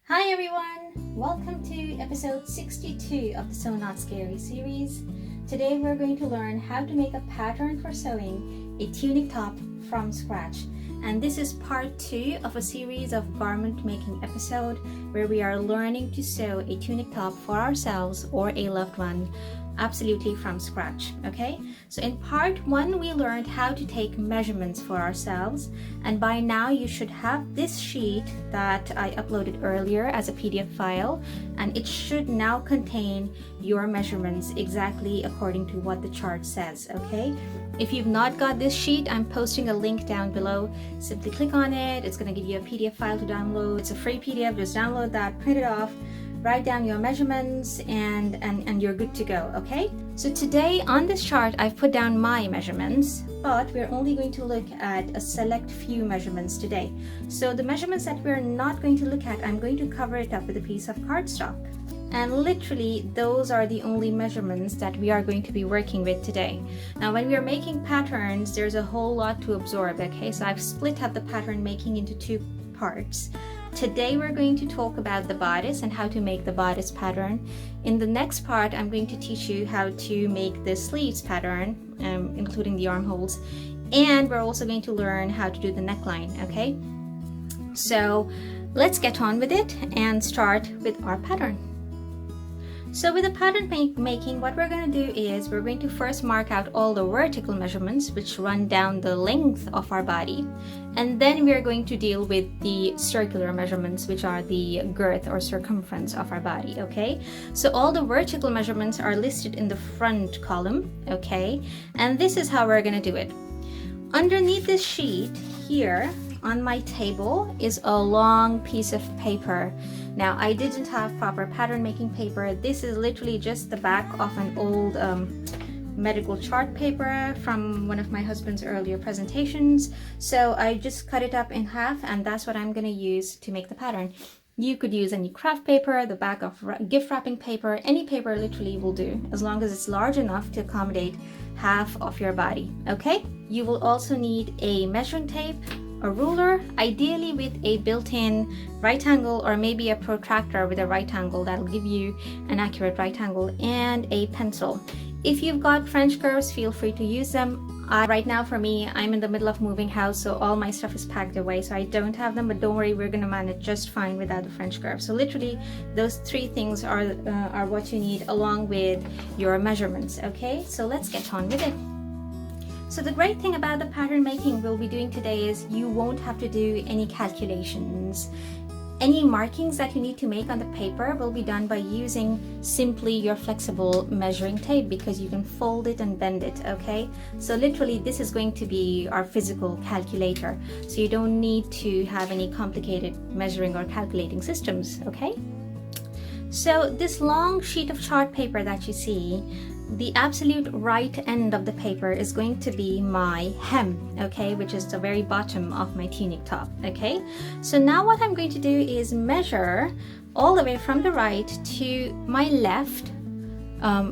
Hi everyone! Welcome to episode 62 of the Sew Not Scary series. Today we're going to learn how to make a pattern for sewing a tunic top from scratch. And this is part 2 of a series of garment making episode where we are learning to sew a tunic top for ourselves or a loved one absolutely from scratch. Okay, so in part 1 we learned how to take measurements for ourselves, and by now you should have this sheet that I uploaded earlier as a PDF file, and it should now contain your measurements exactly according to what the chart says. Okay, if you've not got this sheet, I'm posting a link down below. Simply click on it. It's going to give you a PDF file to download. It's a free PDF. Just download that, print it off, write down your measurements, and you're good to go. Okay, so today on this chart I've put down my measurements, but we're only going to look at a select few measurements today. So the measurements that we're not going to look at, I'm going to cover it up with a piece of cardstock, and literally those are the only measurements that we are going to be working with today. Now when we are making patterns, there's a whole lot to absorb. Okay, so I've split up the pattern making into 2 parts. Today we're going to talk about the bodice and how to make the bodice pattern. In the next part, I'm going to teach you how to make the sleeves pattern, including the armholes, and we're also going to learn how to do the neckline. Okay, so let's get on with it and start with our pattern. So with the pattern making, what we're going to do is we're going to first mark out all the vertical measurements which run down the length of our body, and then we are going to deal with the circular measurements, which are the girth or circumference of our body. Okay, so all the vertical measurements are listed in the front column. Okay, and this is how we're going to do it. Underneath this sheet here on my table is a long piece of paper. Now I didn't have proper pattern making paper. This is literally just the back of an old medical chart paper from one of my husband's earlier presentations. So I just cut it up in half, and that's what I'm going to use to make the pattern. You could use any craft paper, the back of gift wrapping paper, any paper literally will do, as long as it's large enough to accommodate half of your body. Okay, you will also need a measuring tape, a ruler, ideally with a built-in right angle, or maybe a protractor with a right angle that'll give you an accurate right angle, and a pencil. If you've got French curves, feel free to use them. Right now for me, I'm in the middle of moving house, so all my stuff is packed away, so I don't have them, but don't worry, we're gonna manage just fine without the French curve. So literally those 3 things are what you need, along with your measurements. Okay, so let's get on with it. So the great thing about the pattern making we'll be doing today is you won't have to do any calculations. Any markings that you need to make on the paper will be done by using simply your flexible measuring tape, because you can fold it and bend it. Okay, so literally this is going to be our physical calculator, so you don't need to have any complicated measuring or calculating systems. Okay, so this long sheet of chart paper that you see, the absolute right end of the paper is going to be my hem, okay, which is the very bottom of my tunic top. Okay, so now what I'm going to do is measure all the way from the right to my left,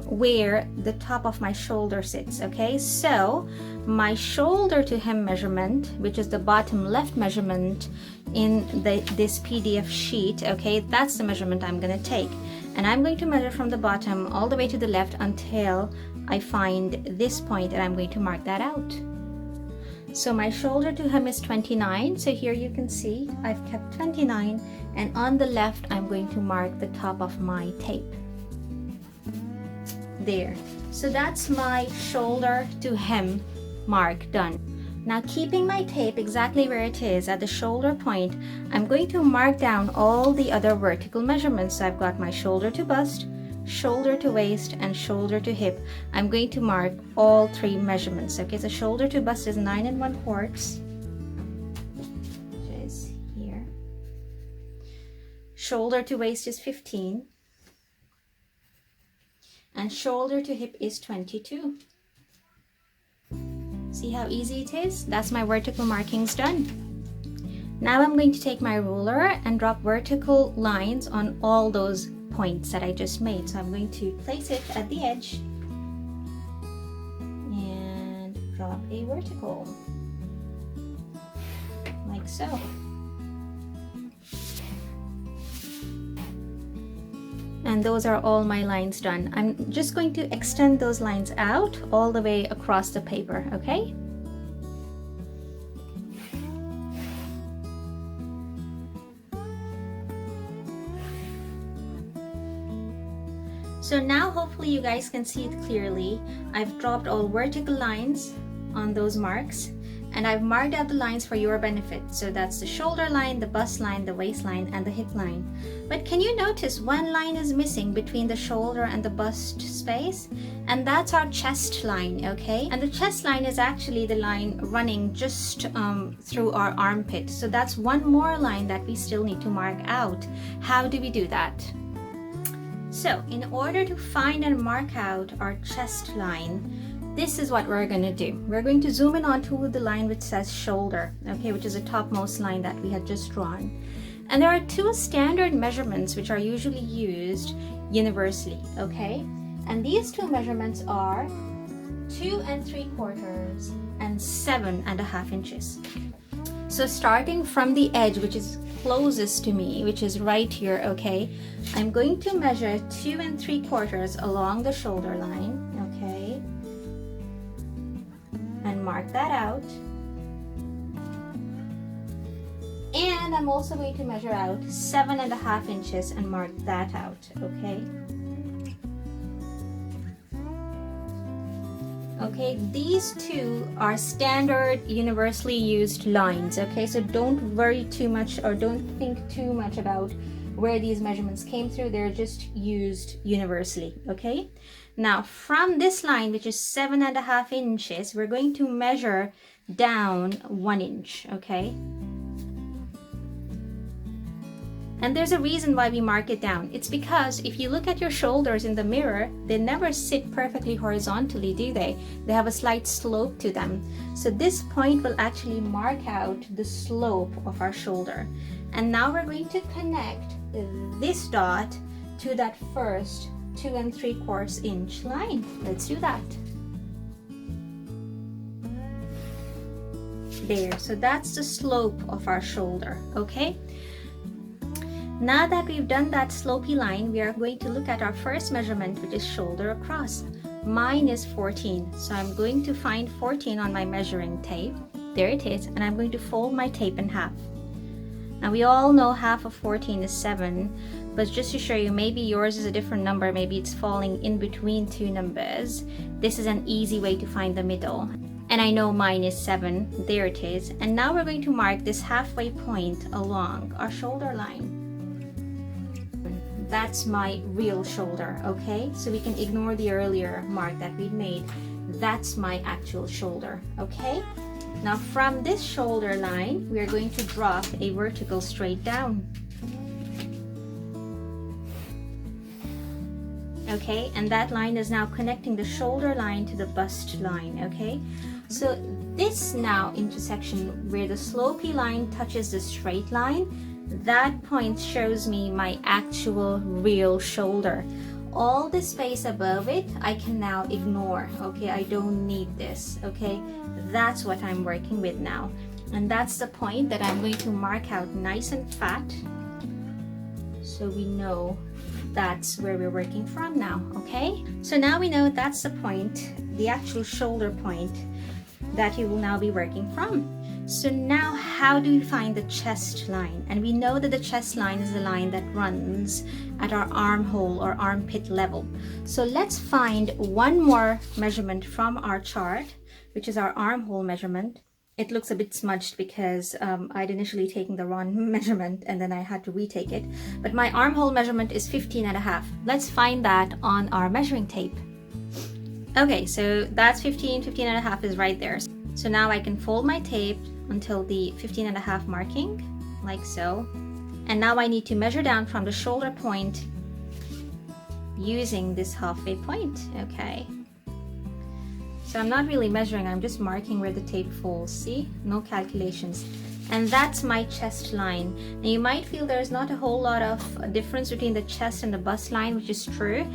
where the top of my shoulder sits. Okay, so my shoulder to hem measurement, which is the bottom left measurement in this PDF sheet, okay, that's the measurement I'm going to take. And I'm going to measure from the bottom all the way to the left until I find this point, and I'm going to mark that out. So my shoulder to hem is 29. So here you can see I've kept 29, and on the left I'm going to mark the top of my tape. There. So that's my shoulder to hem mark done. Now, keeping my tape exactly where it is at the shoulder point, I'm going to mark down all the other vertical measurements. So I've got my shoulder to bust, shoulder to waist, and shoulder to hip. I'm going to mark all 3 measurements. Okay, so shoulder to bust is 9 1/4, which is here. Shoulder to waist is 15, and shoulder to hip is 22. See how easy it is? That's my vertical markings done. Now I'm going to take my ruler and drop vertical lines on all those points that I just made. So I'm going to place it at the edge and drop a vertical, like so. And those are all my lines done. I'm just going to extend those lines out all the way across the paper, okay? So now hopefully you guys can see it clearly. I've dropped all vertical lines on those marks, and I've marked out the lines for your benefit. So that's the shoulder line, the bust line, the waistline, and the hip line. But can you notice one line is missing between the shoulder and the bust space? And that's our chest line, okay? And the chest line is actually the line running just through our armpit. So that's one more line that we still need to mark out. How do we do that? So in order to find and mark out our chest line, this is what we're going to do. We're going to zoom in onto the line which says shoulder, okay, which is the topmost line that we had just drawn. And there are two standard measurements which are usually used universally, okay? And these two measurements are 2 3/4 and 7.5 inches. So starting from the edge, which is closest to me, which is right here, okay, I'm going to measure 2 3/4 along the shoulder line, okay, and mark that out. And I'm also going to measure out 7.5 inches and mark that out, okay? Okay, these two are standard universally used lines, okay? So don't worry too much or don't think too much about where these measurements came through. They're just used universally, okay? Now from this line, which is 7.5 inches, we're going to measure down 1 inch, okay? And there's a reason why we mark it down. It's because if you look at your shoulders in the mirror, they never sit perfectly horizontally, do they? They have a slight slope to them. So this point will actually mark out the slope of our shoulder. And now we're going to connect this dot to that first 2 3/4 inch line. Let's do that. There, so that's the slope of our shoulder, okay? Now that we've done that slopey line, we are going to look at our first measurement, which is shoulder across. Mine is 14, so I'm going to find 14 on my measuring tape. There it is, and I'm going to fold my tape in half. Now we all know half of 14 is 7, but just to show you, maybe yours is a different number, maybe it's falling in between two numbers. This is an easy way to find the middle. And I know mine is 7, there it is. And now we're going to mark this halfway point along our shoulder line. That's my real shoulder, okay? So we can ignore the earlier mark that we made. That's my actual shoulder, okay? Now from this shoulder line, we are going to drop a vertical straight down. Okay, and that line is now connecting the shoulder line to the bust line, okay? So this now intersection where the slopey line touches the straight line, that point shows me my actual real shoulder. All the space above it, I can now ignore, okay? I don't need this, okay? That's what I'm working with now. And that's the point that I'm going to mark out nice and fat, so we know that's where we're working from now, okay? So now we know that's the point, the actual shoulder point that you will now be working from. So now how do we find the chest line? And we know that the chest line is the line that runs at our armhole or armpit level. So let's find one more measurement from our chart, which is our armhole measurement. It looks a bit smudged because I'd initially taken the wrong measurement and then I had to retake it. But my armhole measurement is 15.5. Let's find that on our measuring tape. Okay, so that's 15.5 is right there. So now I can fold my tape until the 15.5 marking, like so. And now I need to measure down from the shoulder point using this halfway point, okay? So I'm not really measuring, I'm just marking where the tape falls, see? No calculations. And that's my chest line. Now you might feel there's not a whole lot of difference between the chest and the bust line, which is true.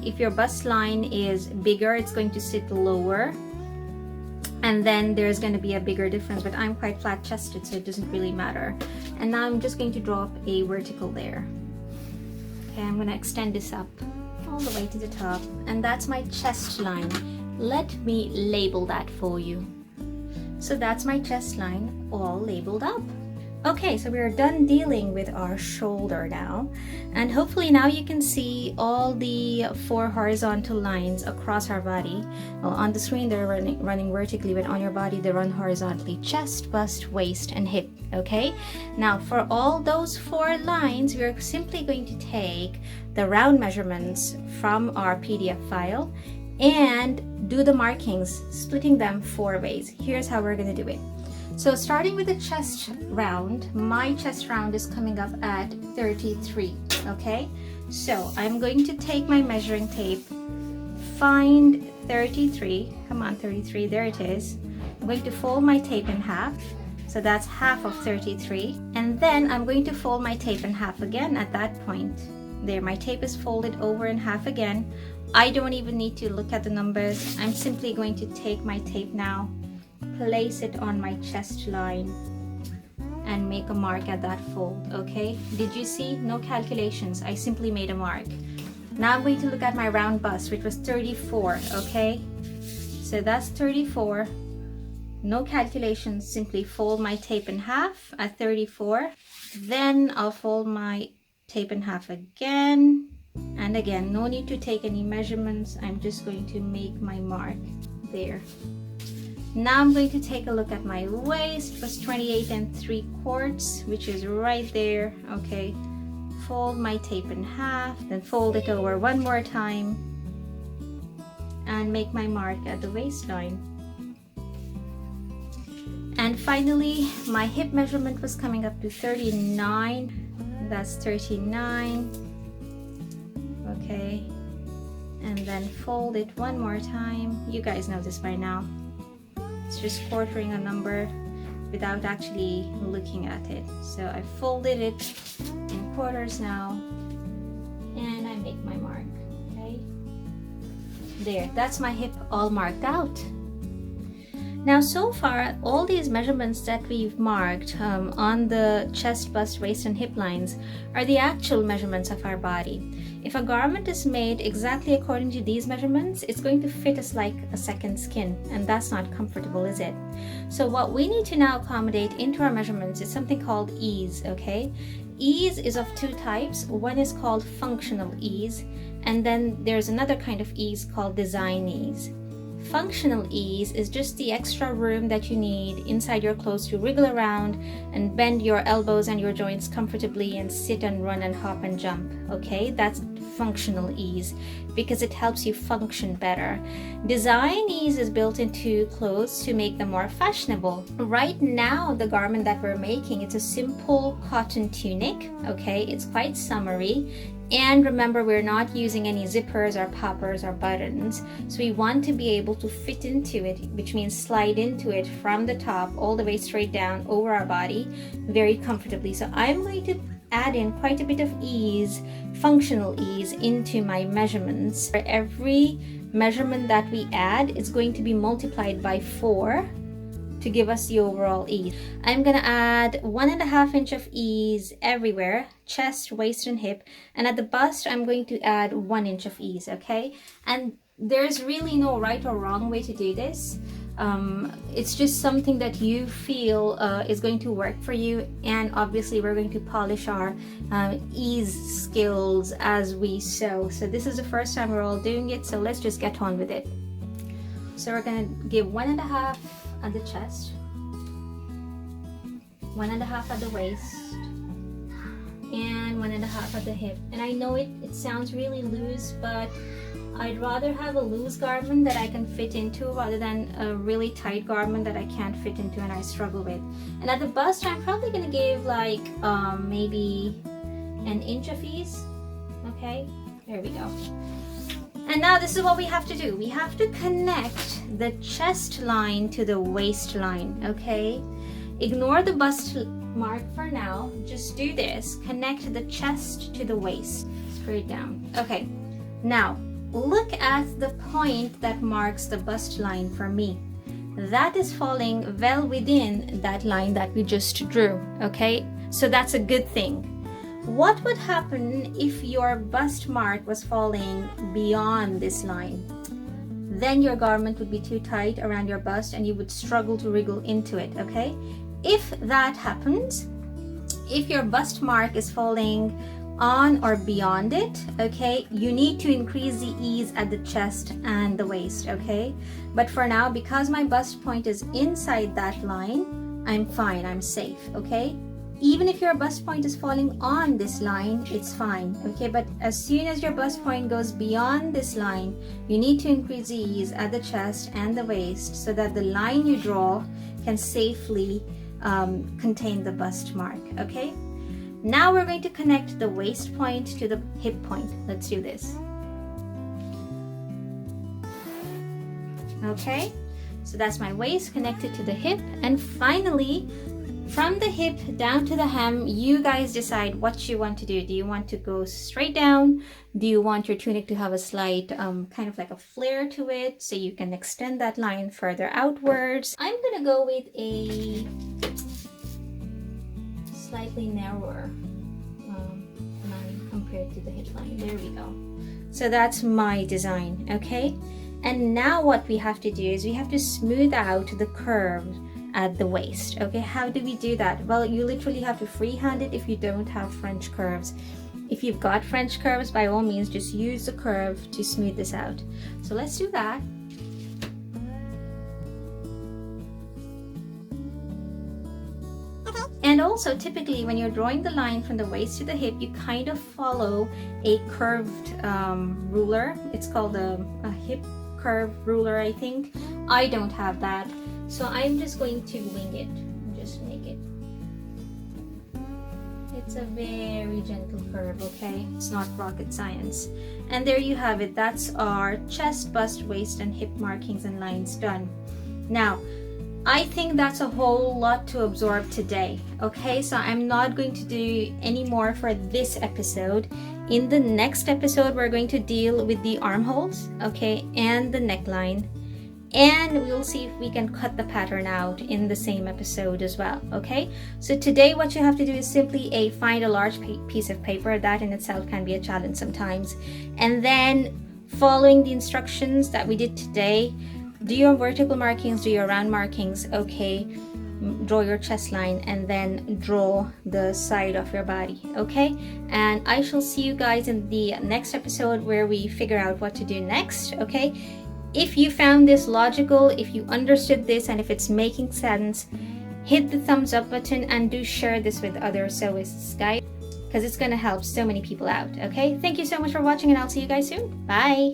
If your bust line is bigger, it's going to sit lower. And then there's going to be a bigger difference, but I'm quite flat chested, so it doesn't really matter. And now I'm just going to drop a vertical there. Okay, I'm gonna extend this up all the way to the top, and that's my chest line. Let me label that for you. So that's my chest line all labeled up. Okay, so we're done dealing with our shoulder now, and hopefully now you can see all the 4 horizontal lines across our body. Well, on the screen they're running vertically, but on your body they run horizontally: chest, bust, waist, and hip. Okay, now for all those 4 lines, we're simply going to take the round measurements from our PDF file and do the markings, splitting them 4 ways. Here's how we're going to do it. So starting with the chest round, my chest round is coming up at 33, okay? So I'm going to take my measuring tape, find 33, come on 33, there it is. I'm going to fold my tape in half, so that's half of 33. And then I'm going to fold my tape in half again at that point. There, my tape is folded over in half again. I don't even need to look at the numbers. I'm simply going to take my tape now, place it on my chest line, and make a mark at that fold. Okay, did you see? No calculations, I simply made a mark. Now I'm going to look at my round bust, which was 34. Okay, so that's 34. No calculations, simply fold my tape in half at 34. Then I'll fold my tape in half again and again. No need to take any measurements. I'm just going to make my mark there. Now I'm going to take a look at my waist. It was 28 3/4, which is right there. Okay, fold my tape in half, then fold it over one more time and make my mark at the waistline. And finally, my hip measurement was coming up to 39. That's 39. Okay, and then fold it one more time. You guys know this by now. It's just quartering a number without actually looking at it. So I folded it in quarters now, and I make my mark. Okay, there, that's my hip all marked out. Now so far, all these measurements that we've marked on the chest, bust, waist, and hip lines are the actual measurements of our body. If a garment is made exactly according to these measurements, it's going to fit us like a second skin, and that's not comfortable, is it? So what we need to now accommodate into our measurements is something called ease, okay? Ease is of 2 types. One is called functional ease, and then there's another kind of ease called design ease. Functional ease is just the extra room that you need inside your clothes to wriggle around and bend your elbows and your joints comfortably and sit and run and hop and jump. Okay, that's functional ease because it helps you function better. Design ease is built into clothes to make them more fashionable. Right now, the garment that we're making, it's a simple cotton tunic. Okay, it's quite summery. And remember, we're not using any zippers or poppers or buttons. So we want to be able to fit into it, which means slide into it from the top all the way straight down over our body very comfortably. So I'm going to add in quite a bit of ease, functional ease, into my measurements. For every measurement that we add, it's going to be multiplied by 4 to give us the overall ease. I'm gonna add 1.5 inch of ease everywhere, chest, waist, and hip, and at the bust I'm going to add 1 inch of ease. Okay, and there's really no right or wrong way to do this. It's just something that you feel is going to work for you, and obviously we're going to polish our ease skills as we sew. So this is the first time we're all doing it, so let's just get on with it. So we're gonna give 1.5 at the chest, 1.5 at the waist, and 1.5 at the hip. And I know it sounds really loose, but I'd rather have a loose garment that I can fit into rather than a really tight garment that I can't fit into and I struggle with. And at the bust, I'm probably gonna give like maybe 1 inch of ease. Okay, there we go. And now this is what we have to do. We have to connect the chest line to the waistline, okay? Ignore the bust mark for now. Just do this. Connect the chest to the waist. Straight down. Okay, now look at the point that marks the bust line for me. That is falling well within that line that we just drew, okay? So that's a good thing. what would happen if your bust mark was falling beyond this line? Then your garment would be too tight around your bust and you would struggle to wriggle into it, okay? If that happens, if your bust mark is falling on or beyond it, okay, you need to increase the ease at the chest and the waist, okay? But for now, because my bust point is inside that line, I'm fine, I'm safe, okay? Even if your bust point is falling on this line, it's fine, okay? But as soon as your bust point goes beyond this line, you need to increase the ease at the chest and the waist so that the line you draw can safely contain the bust mark, okay? Now we're going to connect the waist point to the hip point. Let's do this. Okay, so that's my waist connected to the hip, and finally, from the hip down to the hem, you guys decide what you want to do. Do you want to go straight down? Do you want your tunic to have a slight kind of like a flare to it so you can extend that line further outwards? I'm gonna go with a slightly narrower line compared to the hip line. There we go. So that's my design, okay? And now what we have to do is we have to smooth out the curve at the waist, okay? How do we do that? Well, you literally have to freehand it if you don't have French curves. If you've got French curves, by all means, just use the curve to smooth this out. So let's do that. And also, typically, when you're drawing the line from the waist to the hip, you kind of follow a curved ruler. It's called a hip curve ruler, I think. I don't have that. So I'm just going to wing it, just make it. It's a very gentle curve, okay? It's not rocket science. And there you have it. That's our chest, bust, waist, and hip markings and lines done. Now, I think that's a whole lot to absorb today, okay? So I'm not going to do any more for this episode. In the next episode, we're going to deal with the armholes, okay, and the neckline. And we'll see if we can cut the pattern out in the same episode as well, okay? So today what you have to do is simply find a large piece of paper. That in itself can be a challenge sometimes. And then following the instructions that we did today, do your vertical markings, do your round markings, okay? Draw your chest line and then draw the side of your body, okay? And I shall see you guys in the next episode where we figure out what to do next, okay? If you found this logical, if you understood this, and if it's making sense, hit the thumbs up button and do share this with other sewists, guys, because it's going to help so many people out, okay? Thank you so much for watching, and I'll see you guys soon. Bye!